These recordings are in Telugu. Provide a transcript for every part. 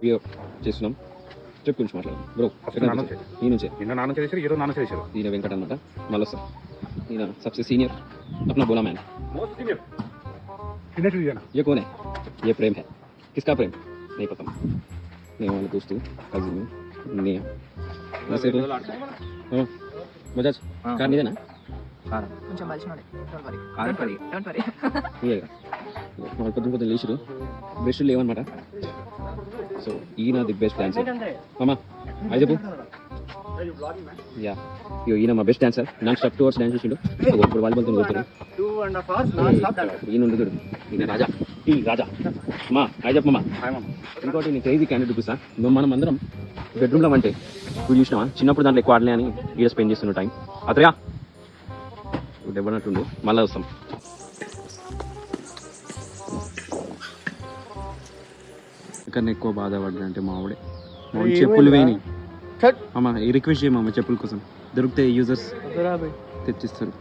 వీడియో చేస్తున్నాం. ట్రిప్ గురించి మాట్లాడదాం బ్రో. ఈ నుంచే నిన్న నాన్న చేశారు, ఈరోజు నాన్న చేశారు. ఈయన వెంకట అనమాట. మళ్ళీ సార్ ఈయన सबसे सीनियर अपना बोला मैंने ये कौन है, ये प्रेम है, किसका प्रेम नहीं पता, नहीं वाले दोस्तों कजिन नहीं वैसे तो बजाज कार नहीं देना కొంచెం బలిసినోడే డోంట్ వరీ ఇయ్యగా వాళ్ళు పొద్దున లేచిరు బ్రష్ లేవన్నమాట. సో ఈయన ది బెస్ట్ డాన్సర్ మామా అది చెప్పు. యా ఈయన మా best dancer. Non stop 2 hours dance చేసిండు. ఇప్పుడు వాలీబాల్తో కొడుతున్నాడు. 2.5 hours నాన్ స్టాప్. ఈయన ఉంది చూడు, ఈయన రాజా. ఈ రాజా మా హాయ్ చెప్పు మామా. హాయ్ మామా. ఇంకోటి నేను క్రేజీ క్యాండిడేట్ చూపిస్తా. మనం అందరం బెడ్రూమ్లో అంటే ఇప్పుడు చూసినావా, చిన్నప్పుడు దాంట్లో ఎక్కువ ఆడలే అని ఈడ స్పెండ్ చేస్తున్న టైం అతయా ఇప్పుడు ఇవ్వనట్టుండు. మళ్ళీ వస్తాం. ఇక్కడ ఎక్కువ బాధపడ్డా అంటే మా ఆవిడే చెప్పులు వేయి అమ్మ రిక్వెస్ట్ చేయమమ్మ, చెప్పుల కోసం దొరికితే యూజర్స్ తెచ్చిస్తారు.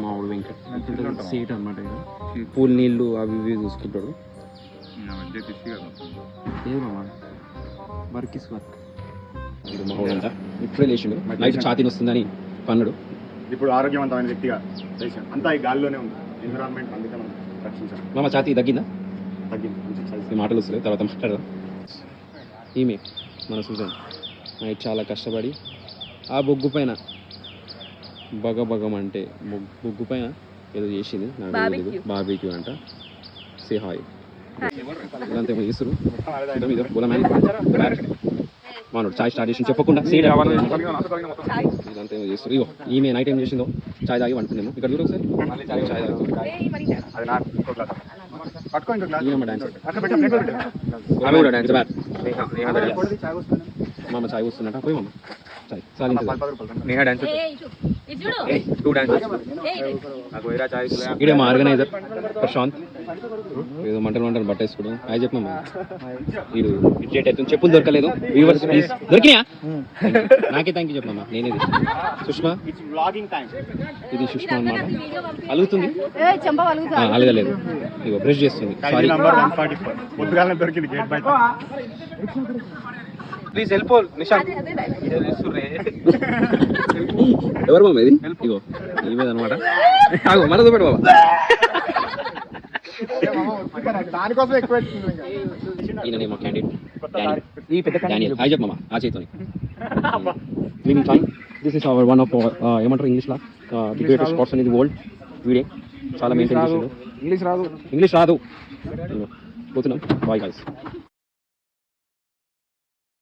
మా ఆవిడ వెంకట్ సీట్ అనమాట. పూల్ నీళ్ళు అవి ఇవి చూసుకుంటాడు. ఏమమ్మా వర్క్ ఇస్ వర్క్. ఇప్పుడు మా ఆవిడ అంట ఇప్పుడే లేచిండు. నైట్ ఛాతీని వస్తుందని పన్నుడు. ఇప్పుడు ఆరోగ్యవంతమైన వ్యక్తిగా అంతా ఈ గాల్లోనే ఉంది ఎన్విరాన్మెంట్. అందుకే మనం రక్షించాలి. మామ ఛాతీ తగ్గిందా? తగ్గింది. ఈ మాటలు వస్తున్నాయి, తర్వాత మాట్లాడదాం. ఈమె మన సూజన్ నైట్ చాలా కష్టపడి ఆ బొగ్గు పైన బగబగం అంటే బొగ్గు పైన ఏదో చేసింది, నాకు తెలియదు. బార్బిక్యూ అంట. Say hi. ఇదంతా ఏమో చేస్తారు. మనోడు చాయ్ స్టార్ట్ చేసి చెప్పకుండా సీడ్ ఇదంతా ఏమో చేస్తారు. ఇగో ఈమె నైట్ ఏం చేసిందో చాయ్ తాగి వండుకుందేమో. ఇక్కడ చూడు ఒకసారి చాయ్ తాగుతుంది. మామ చాయ్ వస్తున్నట్ట. పోయి మామ చాయ్ ఇడే మా ఆర్గనైజర్ ప్రశాంత్. ఏదో మంటలు బట్ట వేసుకోవడం. అది చెప్పిన వీడు ఇడ్జెట్ అవుతుంది. చెప్పులు దొరకలేదు. వ్యూవర్స్ ప్లీజ్ దొరికినా నాకే థ్యాంక్ యూ చెప్పమ్మా. నేనేది సుష్మా, ఇది సుష్మా అనమాట. అలుగుతుంది, అలగలేదు. ఇగో బ్రష్ చేస్తుంది. Please help Nishant. ఎవరు మామ ఇది? ఇగో ఈమె అనమాట. మన చూపెడు బాబా. ఈయన మా క్యాండిడేట్ డానియల్. హాయ్ చెప్పమ్మా ఆ చేతితోని. This is our one of ఏమంటారు ఇంగ్లీష్లో the greatest person in the world. వీడే చాలా మెయింటైన్ చేసిండు. ఇంగ్లీష్ రాదు పోతున్నాం. Bye guys.